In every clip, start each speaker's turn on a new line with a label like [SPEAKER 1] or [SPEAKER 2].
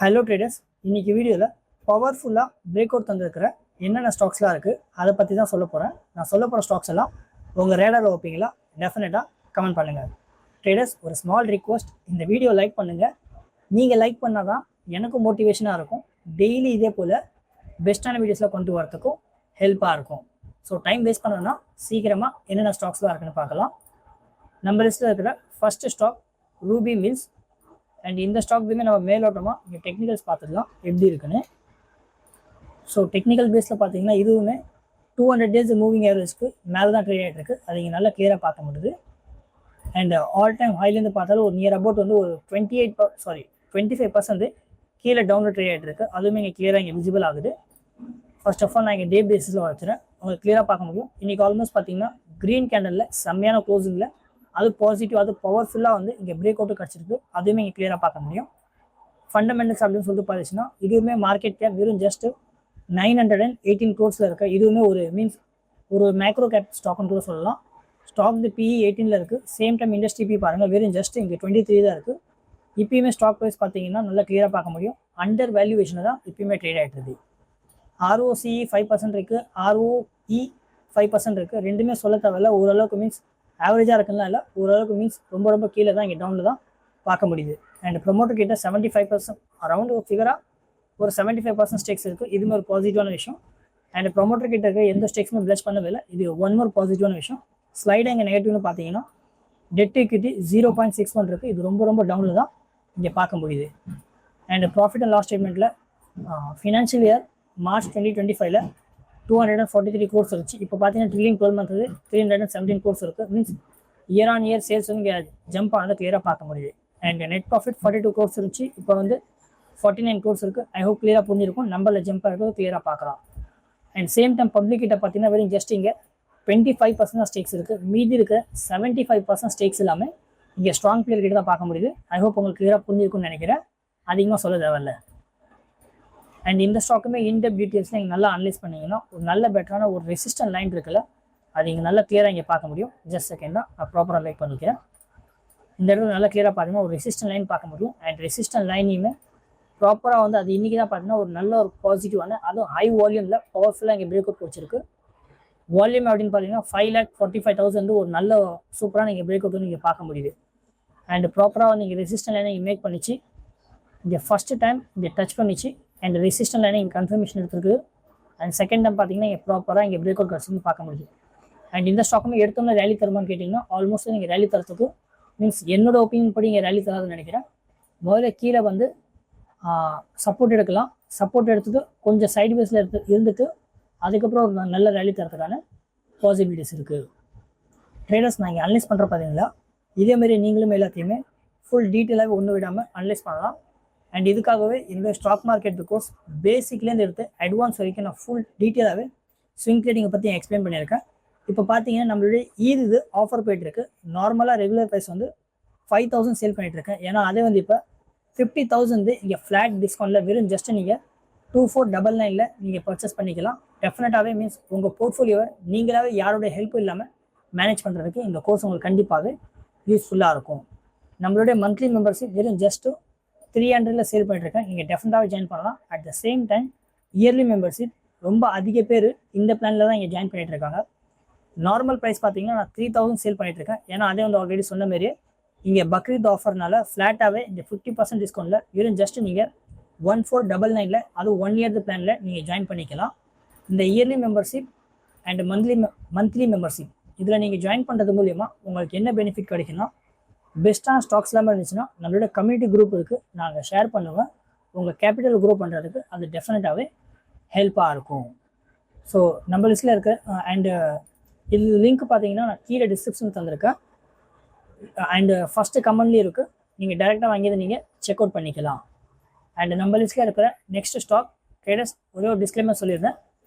[SPEAKER 1] Hello traders, இன்னைக்கு வீடியோவில் பவர்ஃபுல்லாக பிரேக் அவுட் தந்திருக்கிற என்னென்ன ஸ்டாக்ஸ்லாம் இருக்குது அதை பற்றி தான் சொல்ல போகிறேன். நான் சொல்ல போகிற ஸ்டாக்ஸ் எல்லாம் உங்கள் ரேடாரில் வைப்பீங்களா? டெஃபினட்டாக கமெண்ட் பண்ணுங்கள். ட்ரேடர்ஸ், ஒரு ஸ்மால் ரிக்வஸ்ட், இந்த வீடியோ லைக் பண்ணுங்கள். நீங்கள் லைக் பண்ணால் தான் எனக்கும் மோட்டிவேஷனாக இருக்கும். டெய்லி இதே போல் பெஸ்ட்டான வீடியோஸில் கொண்டு வரதுக்கும் ஹெல்ப்பாக இருக்கும். ஸோ டைம் வேஸ்ட் பண்ணணும்னா சீக்கிரமாக என்னென்ன ஸ்டாக்ஸ்லாம் இருக்குன்னு பார்க்கலாம். நம்ம லிஸ்ட்டில் இருக்கிற first stock Ruby Mills. And இந்த ஸ்டாக் நம்ம மேலோட்டமாக இங்கே டெக்னிக்கல்ஸ் பார்த்துக்கலாம் எப்படி இருக்குன்னு. ஸோ டெக்னிக்கல் பேஸில் பார்த்தீங்கன்னா இதுவுமே 200 days மூவிங் ஆவரேஜ்க்கு மேலே தான் ட்ரேட் ஆகிட்டு இருக்குது. அது இங்கே நல்லா கிளியராக பார்க்க முடியுது. அண்ட் ஆல் டைம் ஹைலேருந்து பார்த்தாலும் ஒரு நியர் அபவுட் வந்து ஒரு 25% கீழே டவுனில் ட்ரேட் ஆகிட்டு இருக்குது. அதுவுமே இங்கே கிளியராக இங்கே விசிபிள் ஆகுது. ஃபர்ஸ்ட் ஆஃப் ஆல் நான் இங்கே டே பேஸில் வச்சுறேன், உங்களுக்கு கிளியராக பார்க்க முடியும். இன்றைக்கி ஆல்மோஸ்ட் பார்த்தீங்கன்னா க்ரீன் கேண்டலில் செம்மையான க்ளோசிங்கில் அது பாசிட்டிவ், அது பவர்ஃபுல்லாக வந்து இங்கே பிரேக் அவுட்டு கிடச்சிருக்கு. அதுவுமே இங்கே கிளியராக பார்க்க முடியும். ஃபண்டமெண்டல்ஸ் அப்படின்னு சொல்லிட்டு பார்த்துச்சுன்னா இதுவுமே மார்க்கெட் கேப் வெறும் ஜஸ்ட் 918 crores இருக்குது. இதுவுமே ஒரு மேக்ரோ கேப் ஸ்டாக்னு கூட சொல்லலாம். ஸ்டாக் PE 18 இருக்குது. சேம் டைம் இண்டஸ்ட்ரி பி பாருங்கள், வெறும் ஜஸ்ட் இங்கே 23 தான் இருக்குது. இப்பயுமே ஸ்டாக் ப்ரைஸ் பார்த்தீங்கன்னா நல்லா கிளியராக பார்க்க முடியும். அண்டர் வேல்யூவேஷனை தான் இப்பயுமே ட்ரேட் ஆகிட்டு இருக்குது. ROCE 5% இருக்குது, ROE 5% இருக்குது. ரெண்டுமே சொல்ல தேவையில்ல. ஓரளவுக்கு ஆவரேஜாக இருக்குன்னா இல்லை, ஓரளவுக்கு ரொம்ப ரொம்ப கீழே தான் இங்கே டவுனில் தான் பார்க்க முடியுது. அண்ட் ப்ரொமோட்டர் கிட்ட 75% அரௌண்ட் ஒரு ஃபிகராக ஒரு 75% ஸ்டேக்ஸ் இருக்குது. இதுவுமே ஒரு பாசிட்டிவான விஷயம். அண்ட் ப்ரொமோட்டர் கிட்ட இருக்க எந்த ஸ்டேக்ஸுமே பிளஸ் பண்ணவே இல்லை. இது ஒன் மோர் பாசிட்டிவான விஷயம். ஸ்லைடாக இங்கே நெகட்டிவ்னு பார்த்தீங்கன்னா டெட் ஈக்விட்டி 0.61 இருக்குது. இது ரொம்ப ரொம்ப டவுனில் தான் இங்கே பார்க்க முடியுது. அண்ட் ப்ராஃபிட் அண்ட் லாஸ் ஸ்டேட்மெண்ட்டில் ஃபினான்ஷியல் இயர் மார்ச் 2025 243 crores இருந்துச்சு. இப்போ பார்த்தீங்கன்னா ட்ரில்லிங் 12 months 317 crores இருக்குது. Means year on year sales வந்து ஜம்ப் ஆனதை கிளியராக பார்க்க முடியுது. அண்ட் நெட் ப்ராஃபிட் 42 crores இருந்துச்சு, இப்போ வந்து 49 crores இருக்குது. ஐ ஹோப் கிளியராக புரிஞ்சிருக்கும். நம்பரில் ஜம்ப் ஆகிறது கிளியராக பார்க்கலாம். அண்ட் சேம் டைம் பப்ளிக் கிட்ட பார்த்தீங்கன்னா வெறும் ஜஸ்ட் இங்கே 25% ஸ்டேக்ஸ் இருக்குது. மீதி இருக்கிற 75% ஸ்டேக்ஸ் இல்லாமல் இங்கே ஸ்ட்ராங் பிளேயர் கிட்ட தான் பார்க்க முடியுது. ஐ ஹோப் உங்களுக்கு கிளியராக புரிஞ்சிருக்கும்னு நினைக்கிறேன். அதிகமாக சொல்ல தேவையில்லை. அண்ட் இந்த ஸ்டாக்குமே இன்டெப் டீட்டெயில்ஸில் நீங்கள் நல்லா அனலைஸ் பண்ணிங்கன்னா ஒரு நல்ல பெட்டரான ஒரு ரெசிஸ்டன்ட் லைன் இருக்குல்ல, அது இங்கே நல்லா கிளியராக இங்கே பார்க்க முடியும். ஜஸ்ட் செகண்ட் தான் நான் ப்ராப்பராக லைக் பண்ணிக்கிறேன். இந்த இடத்துல நல்லா கிளியராக பார்த்தீங்கன்னா ஒரு ரெசிஸ்டன்ட் லைன் பார்க்க முடியும். அண்ட் ரெசிஸ்டன்ட் லைனையுமே ப்ராப்பராக வந்து அது இன்றைக்கி தான் பார்த்தீங்கன்னா ஒரு நல்ல ஒரு பாசிட்டிவான, அதுவும் ஹை வால்யூமில் பவர்ஃபுல்லாக இங்கே பிரேக் அவுட் வச்சிருக்கு. வால்யூம் அப்படின்னு பார்த்தீங்கன்னா 5,45,000 ஒரு நல்ல சூப்பரான இங்கே பிரேக் அவுட் நீங்கள் பார்க்க முடியுது. அண்ட் ப்ராப்பராக வந்து இங்கே ரெசிஸ்டன்ட் லைனை இங்கே மேக் பண்ணிச்சு. இங்கே ஃபஸ்ட்டு டைம் இங்கே டச் பண்ணிச்சு. அண்ட் ரெசிஸ்டன்ட் லைனை இங்கே கன்ஃபர்மேஷன் எடுத்துருக்கு. அண்ட் செகண்ட் டைம் பார்த்தீங்கன்னா இங்கே ப்ராப்பராக இங்கே பிரேக் அவுட் கிடச்சின்னு பார்க்க முடியுது. அண்ட் இந்த ஸ்டாக்குமே எடுத்தோம்னா ரேலி தருமான்னு கேட்டிங்கன்னா ஆல்மோஸ்ட் நீங்கள் ரேலி தரத்துக்கு மீன்ஸ் என்னோட ஒப்பீனியன் படி இங்கே ரேலி தராதுன்னு நினைக்கிறேன். முதல்ல கீழே வந்து சப்போர்ட் எடுக்கலாம். சப்போர்ட் எடுத்துட்டு கொஞ்சம் சைடு வேஸில் இருந்துட்டு அதுக்கப்புறம் ஒரு நல்ல ரேலி தரத்துக்கான பாசிபிலிட்டிஸ் இருக்குது. ட்ரேடர்ஸ் நான் இங்கே அனலைஸ் பண்ணுற பார்த்தீங்களா, இதேமாரி நீங்களும் எல்லாத்தையுமே ஃபுல் டீட்டெயிலாகவே ஒன்று விடாமல் அனலைஸ் பண்ணலாம். அண்ட் இதுக்காகவே என்னுடைய ஸ்டாக் மார்க்கெட் கோர்ஸ் பேசிக்லேருந்து எடுத்து அட்வான்ஸ் வரைக்கும் நான் ஃபுல் டீட்டெயிலாகவே ஸ்விங் ட்ரேடிங்கை பற்றி எக்ஸ்பிளைன் பண்ணியிருக்கேன். இப்போ பார்த்தீங்கன்னா நம்மளுடைய இது ஆஃபர் போய்ட்டுருக்கு. நார்மலாக ரெகுலர் ப்ரைஸ் வந்து 5,000 சேல் பண்ணிகிட்ருக்கேன். ஏன்னா அதே வந்து இப்போ 50,000 இங்கே ஃப்ளாட் டிஸ்கவுண்ட்டில் வெறும் ஜஸ்ட்டு நீங்கள் 2499 நீங்கள் பர்ச்சேஸ் பண்ணிக்கலாம். டெஃபினட்டாகவே மீன்ஸ் உங்கள் போர்ட்ஃபோலியோவை நீங்களாகவே யாரோடைய ஹெல்ப்பும் இல்லாமல் மேனேஜ் பண்ணுறதுக்கு இந்த கோர்ஸ் உங்களுக்கு கண்டிப்பாகவே யூஸ்ஃபுல்லாக இருக்கும். நம்மளுடைய மந்த்லி மெம்பர்ஷிப் வெறும் ஜஸ்ட்டு 300 சேல் பண்ணிட்டுருக்கேன். நீங்கள் டெஃபினட்டாகவே ஜாயின் பண்ணலாம். At the same time yearly membership ரொம்ப அதிக பேர் இந்த பிளானில் தான் இங்கே ஜாயின் பண்ணிட்டு இருக்காங்க. நார்மல் ப்ரைஸ் பார்த்தீங்கன்னா நான் 3,000 சேல் பண்ணிட்டுருக்கேன். ஏன்னா அதே வந்து ஆல்ரெடி சொன்ன மாரியே இங்கே பக்ரீத் ஆஃபர்னால ஃப்ளாட்டாகவே இந்த 50% டிஸ்கவுண்ட்டில் வெறும் ஜஸ்ட் நீங்கள் 1499 அது 1 year பிளானில் நீங்கள் ஜாயின் பண்ணிக்கலாம். இந்த yearly membership and monthly membership இதில் நீங்கள் ஜாயின் பண்ணுறது மூலிமா உங்களுக்கு என்ன பெனிஃபிட் கிடைக்குன்னா, பெஸ்ட்டான ஸ்டாக்ஸ் எல்லாமே இருந்துச்சுன்னா நம்மளோட கம்யூனிட்டி குரூப் இருக்குது, நாங்கள் ஷேர் பண்ணுவேன். உங்கள் கேபிட்டல் க்ரோ பண்ணுறதுக்கு அது டெஃபினட்டாகவே ஹெல்ப்பாக இருக்கும். ஸோ நம்ம லிஸ்ட்டில் இருக்க அண்டு இது லிங்க் பார்த்தீங்கன்னா நான் கீழே டிஸ்கிரிப்ஷன் தந்திருக்கேன். அண்டு ஃபஸ்ட்டு கமெண்ட்லேயும் இருக்குது, நீங்கள் டேரெக்டாக வாங்கியதை நீங்கள் செக் அவுட் பண்ணிக்கலாம். அண்டு நம்ம லிஸ்ட்டில் இருக்கிற நெக்ஸ்ட் ஸ்டாக் ட்ரேடர்ஸ் ஒரே ஒரு டிஸ்க்ளைமர் சொல்லியிருந்தேன்.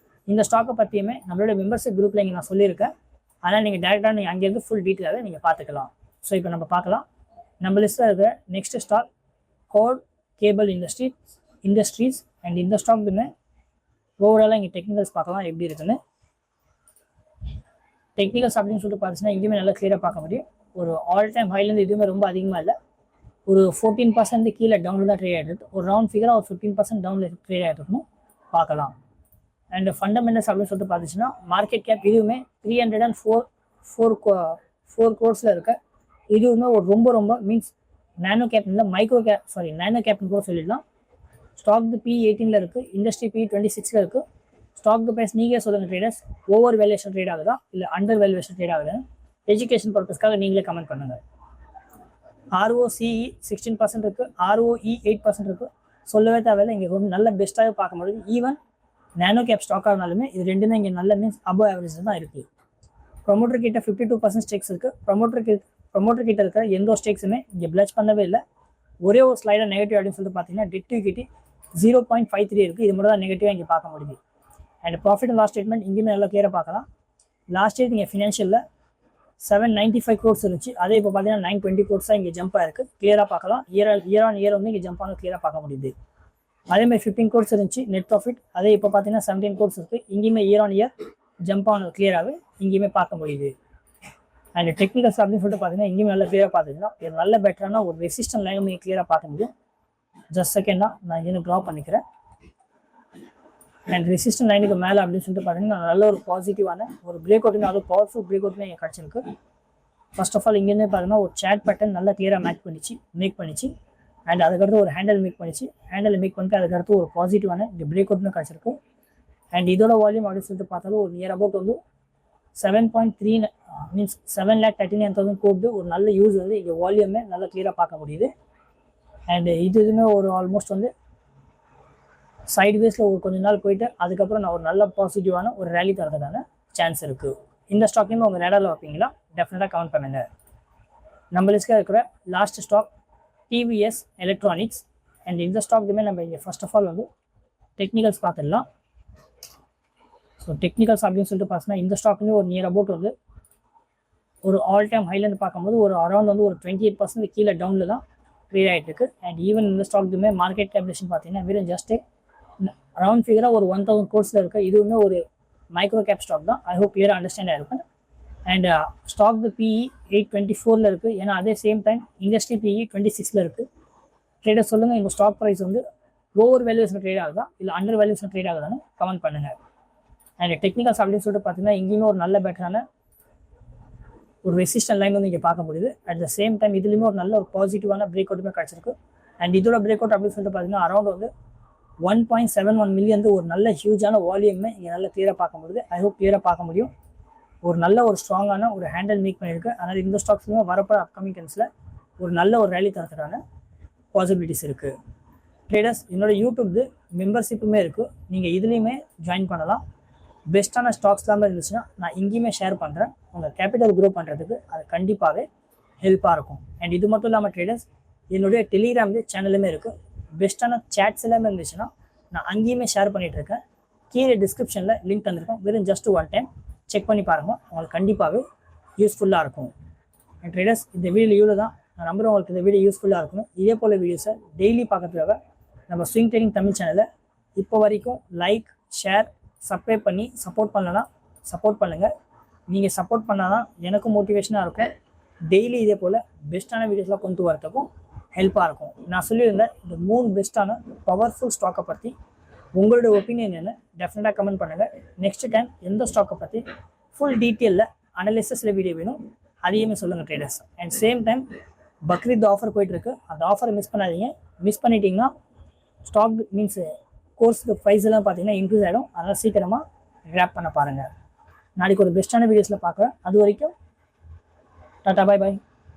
[SPEAKER 1] இந்த ஸ்டாக்கை பற்றியுமே நம்மளோட மெம்பர்ஷிப் குரூப்பில் இங்கே நான் சொல்லியிருக்கேன். அதனால் நீங்கள் டேரெக்டாக நீங்கள் அங்கேருந்து ஃபுல் டீட்டெயிலாகவே நீங்கள் பார்த்துக்கலாம். ஸோ இப்போ நம்ம பார்க்கலாம். நம்ம லிஸ்ட்டில் இருக்கிற next stock Cords Cable Industries. And இந்த ஸ்டாக்குமே ஓவராலாக இங்கே டெக்னிக்கல்ஸ் பார்க்கலாம் எப்படி இருக்குன்னு. டெக்னிக்கல்ஸ் அப்படின்னு சொல்லிட்டு பார்த்துச்சுன்னா இங்கேயுமே நல்லா கிளியராக பார்க்க முடியும். ஒரு ஆல் டைம் ஹைலேருந்து இதுவுமே ரொம்ப அதிகமாக இல்லை. ஒரு 14% கீழே டவுனில் தான் ட்ரேட் ஆகிட்டு ஒரு ரவுண்ட் ஃபிகராக ஒரு 15% டவுனில் ட்ரேட் ஆகிட்டு இருக்கணும் பார்க்கலாம். அண்ட் ஃபண்டமெண்டல்ஸ் அப்படின்னு சொல்லிட்டு பார்த்துச்சுன்னா மார்க்கெட் கேப் இதுவுமே 304 crores இருக்க இதுவுமே ஒரு ரொம்ப மீன்ஸ் நானோ கேப் இல்லை நானோ கேப்னு கூட சொல்லிடலாம். ஸ்டாக் பி 18 இருக்குது, இண்டஸ்ட்ரி பி 26 இருக்குது. ஸ்டாக் ப்ரைஸ் நீங்கள் சொல்லுங்கள் ட்ரேடர்ஸ், ஓவர் வேல்யூவேஷன் ட்ரேட் ஆகுதா இல்லை அண்டர் வேல்யூவேஷன் ட்ரேட் ஆகுதுன்னு எஜுகேஷன் பர்பஸ்க்காக நீங்களே கமெண்ட் பண்ணுங்கள். ROCE 16% இருக்குது, ROE 8% இருக்குது. சொல்லவே தேவையில்லை, இங்கே ரொம்ப நல்ல பெஸ்ட்டாகவே பார்க்க முடியுது. ஈவன் நானோ கேப் ஸ்டாக்காக இருந்தாலுமே இது ரெண்டுமே இங்கே நல்ல மீன்ஸ் அபவ் ஆவரேஜ் தான் இருக்குது. ப்ரொமோட்டர் கிட்ட 52% ஸ்டேக்ஸ் இருக்குது. ப்ரொமோட்டர் கிட்ட இருக்கிற எந்த ஸ்டேக்ஸுமே இங்கே பிளச் பண்ணவே இல்லை. ஒரே ஒரு ஸ்லைடாக நெகட்டிவ் அப்படின்னு சொல்லிட்டு பார்த்தீங்கன்னா டெட் டு ஈக்விட்டி 0.53 இருக்குது. இது மட்டும் தான் நெகட்டிவாக இங்கே பார்க்க முடியுது. And profit and loss statement இங்கேயுமே நல்லா கிளியராக பார்க்கலாம். லாஸ்ட் இயர் இங்கே ஃபினான்ஷியலில் 795 crores இருந்துச்சு, அதே இப்போ பார்த்தீங்கன்னா 920 crores இங்கே ஜம்ப் ஆயிருக்கு. கிளியராக பார்க்கலாம். இயர் ஆன் இயர் வந்து இங்கே ஜம்ப் ஆனது கிளியராக பார்க்க முடியுது. அதேமாதிரி 15 crores இருந்துச்சு நெட் ப்ராஃபிட், அதே இப்போ பார்த்தீங்கன்னா 17 crores இருக்குது. இங்கேயுமே இயர் ஆன் இயர் ஜம்ப் ஆனது கிளியராகவே இங்கேயுமே பார்க்க முடியுது. அண்ட் டெக்னிக்கல்ஸ் அப்படின்னு சொல்லிட்டு பார்த்தீங்கன்னா இங்கேயுமே நல்லா கிளியராக பார்த்துக்கலாம். இது நல்ல பெட்டரான ஒரு ரெசிஸ்டன்ட் லைன் நீங்கள் கிளியராக பார்க்க முடியும். ஜஸ்ட் செகண்டாக நான் இங்கே ட்ரா பண்ணிக்கிறேன். அண்ட் ரெசிஸ்டன்ட் லைனுக்கு மேலே அப்படின்னு சொல்லிட்டு பார்த்தீங்கன்னா நல்ல ஒரு பாசிட்டிவான ஒரு பிரேக் அவுட்டுமே, அது பவர்ஃபுல் பிரேக் அவுட்டுமே இங்கே கிடச்சிருக்கு. ஃபர்ஸ்ட் ஆஃப் ஆல் இங்கேருந்து பார்த்தீங்கன்னா ஒரு சேட் பேட்டர்ன் நல்லா கிளியராக மேக் பண்ணிச்சு. அண்ட் அதுக்கடுத்து ஒரு ஹேண்டில் மேக் பண்ணிட்டு அதுக்கடுத்து ஒரு பாசிட்டிவான இந்த பிரேக் அவுட்மே கிடச்சிருக்கு. அண்ட் இதோட வால்யூம் அப்படின்னு சொல்லிட்டு பார்த்தாலும் ஒரு நியர் அபவுட் வந்து 7.3 மீன்ஸ் 7,39,000 கோடி ஒரு நல்ல யூஸ் வந்து இங்கே வால்யூமே நல்லா கிளியராக பார்க்க முடியுது. அண்ட் இதுவுமே ஒரு ஆல்மோஸ்ட் வந்து சைட்வேஸில் ஒரு கொஞ்ச நாள் போயிட்டு அதுக்கப்புறம் நான் ஒரு நல்ல பாசிட்டிவான ஒரு ரேலி தரதுக்கான சான்ஸ் இருக்குது. இந்த ஸ்டாக்கையுமே உங்கள் ரேடாரில் வைப்பீங்களா? டெஃபினட்டாக கமெண்ட் பண்ணுங்கள். நம்ம லிஸ்ட்டில் இருக்கிற last stock TVS Electronics. And இந்த ஸ்டாக்குமே நம்ம இங்கே ஃபர்ஸ்ட் ஆஃப் ஆல் வந்து டெக்னிக்கல்ஸ் பார்த்துடலாம். ஸோ டெக்னிக்கல்ஸ் அப்படின்னு சொல்லிட்டு பார்த்தீங்கன்னா இந்த ஸ்டாக்குமே ஒரு நியர் அபவுட் வந்து ஒரு ஆல் டைம் ஹைலேருந்து பார்க்கும்போது ஒரு அரௌண்ட் வந்து ஒரு 28% கீழே டவுனில் தான் ட்ரேட் ஆகிட்டு இருக்கு. அண்ட் ஈவன் இந்த ஸ்டாக்குமே மார்க்கெட் கேபிலேஷன் பார்த்தீங்கன்னா வெறும் ஜஸ்ட்டு ரவுண்ட் ஃபிகராக ஒரு 1000 crores இருக்குது. இதுவுமே ஒரு மைக்ரோ கேப் ஸ்டாக் தான். ஐ ஹோப் கிளியராக அண்டர்ஸ்டாண்ட் ஆகிருக்கும். அண்ட் ஸ்டாக் PE 824 இருக்குது. ஏன்னா அதே சேம் டைம் இண்டஸ்ட்ரி PE 26 இருக்குது. ட்ரேடர் சொல்லுங்கள், எங்கள் ஸ்டாக் ப்ரைஸ் வந்து ஓவர் வேல்யூவேஷன் ட்ரேட் ஆகுதா இல்லை அண்டர் வேல்யூவேஷன் ட்ரேட் ஆகுதான்னு கமெண்ட் பண்ணுங்கள். அண்ட் டெக்னிக்கல்ஸ் அப்படின்னு சொல்லிட்டு பார்த்தீங்கன்னா இங்கேயுமே ஒரு நல்ல பெட்டரான ஒரு ரெசிஸ்டன்ட் லைன் வந்து இங்கே பார்க்க முடியுது. அட் த சேம் டைம் இதுலேயுமே ஒரு நல்ல ஒரு பாசிட்டிவான பிரேக் அவுட்டுமே கிடச்சிருக்கு. அண்ட் இதோட பிரேக் அவுட் அப்படின்னு சொல்லிட்டு பார்த்தீங்கன்னா அரௌண்ட் வந்து 1.71 மில்லியன் ஒரு நல்ல ஹியூஜான வால்யூமே இங்கே நல்லா கிளியராக பார்க்க முடியுது. ஐ ஹோப் கிளியராக பார்க்க முடியும். ஒரு நல்ல ஒரு ஸ்ட்ராங்கான ஒரு ஹேண்டில் மேக் பண்ணியிருக்கு. அதனால் இந்த ஸ்டாக்ஸ்லுமே வரப்போ அப்கமிங் டைம்ஸில் ஒரு நல்ல ஒரு ரேலி தரத்துக்கான பாசிபிலிட்டிஸ் இருக்குது. ட்ரேடர்ஸ் என்னோட யூடியூப் மெம்பர்ஷிப்புமே இருக்குது, நீங்கள் இதுலேயுமே ஜாயின் பண்ணலாம். பெஸ்ட்டான ஸ்டாக்ஸ் எல்லாமே இருந்துச்சுன்னா நான் இங்கேயுமே ஷேர் பண்ணுறேன். உங்கள் கேபிட்டல் க்ரோ பண்ணுறதுக்கு அது கண்டிப்பாகவே ஹெல்ப்பாக இருக்கும். அண்ட் இது மட்டும் இல்லாமல் ட்ரேடர்ஸ் என்னுடைய டெலிகிராம் சேனலுமே இருக்குது. பெஸ்ட்டான சேட்ஸ் எல்லாமே இருந்துச்சுன்னா நான் அங்கேயுமே ஷேர் பண்ணிகிட்ருக்கேன். கீழே டிஸ்கிரிப்ஷனில் லிங்க் தந்திருக்கேன். வெறும் ஜஸ்ட் ஒன் டைம் செக் பண்ணி பாருங்கள், உங்களுக்கு கண்டிப்பாகவே யூஸ்ஃபுல்லாக இருக்கும். அண்ட் ட்ரேடர்ஸ் இந்த வீடியோ இவ்வளோ தான். நான் நம்புகிறேன் உங்களுக்கு இந்த வீடியோ யூஸ்ஃபுல்லாக இருக்கணும். இதே போல் வீடியோஸை டெய்லி பார்க்கறதுக்காக நம்ம ஸ்விங் ட்ரேடிங் தமிழ் சேனலை இப்போ வரைக்கும் லைக், ஷேர், சப்ஸ்கிரைப் பண்ணி சப்போர்ட் பண்ணலன்னா சப்போர்ட் பண்ணுங்கள். நீங்கள் சப்போர்ட் பண்ணால் தான் எனக்கும் மோட்டிவேஷனாக இருக்கும். டெய்லி இதே போல் பெஸ்ட்டான வீடியோஸ்லாம் கொண்டு வரதுக்கும் ஹெல்ப்பாக இருக்கும். நான் சொல்லியிருந்தேன் இந்த 3 பெஸ்ட்டான பவர்ஃபுல் ஸ்டாக்கை பற்றி உங்களோட ஒப்பீனியன் என்ன டெஃபினட்டாக கமெண்ட் பண்ணுங்கள். நெக்ஸ்ட் டைம் எந்த ஸ்டாக்கை பற்றி ஃபுல் டீட்டெயிலில் அனலிசிஸில் வீடியோ வேணும் அதையுமே சொல்லுங்கள் traders. And same time Bakrid offer போயிட்டுருக்கு, அந்த ஆஃபரை மிஸ் பண்ணாதீங்க. மிஸ் பண்ணிட்டீங்கன்னா ஸ்டாக் மீன்ஸ் கோர்ஸுக்கு ப்ரைஸ் எல்லாம் பார்த்தீங்கன்னா இன்க்ரீஸ் ஆகிடும். அதனால் சீக்கிரமாக கிராப் பண்ண பாருங்கள். நாளைக்கு ஒரு பெஸ்ட்டான வீடியோஸில் பார்க்குறேன். அது வரைக்கும் டாட்டா, பாய் பாய்.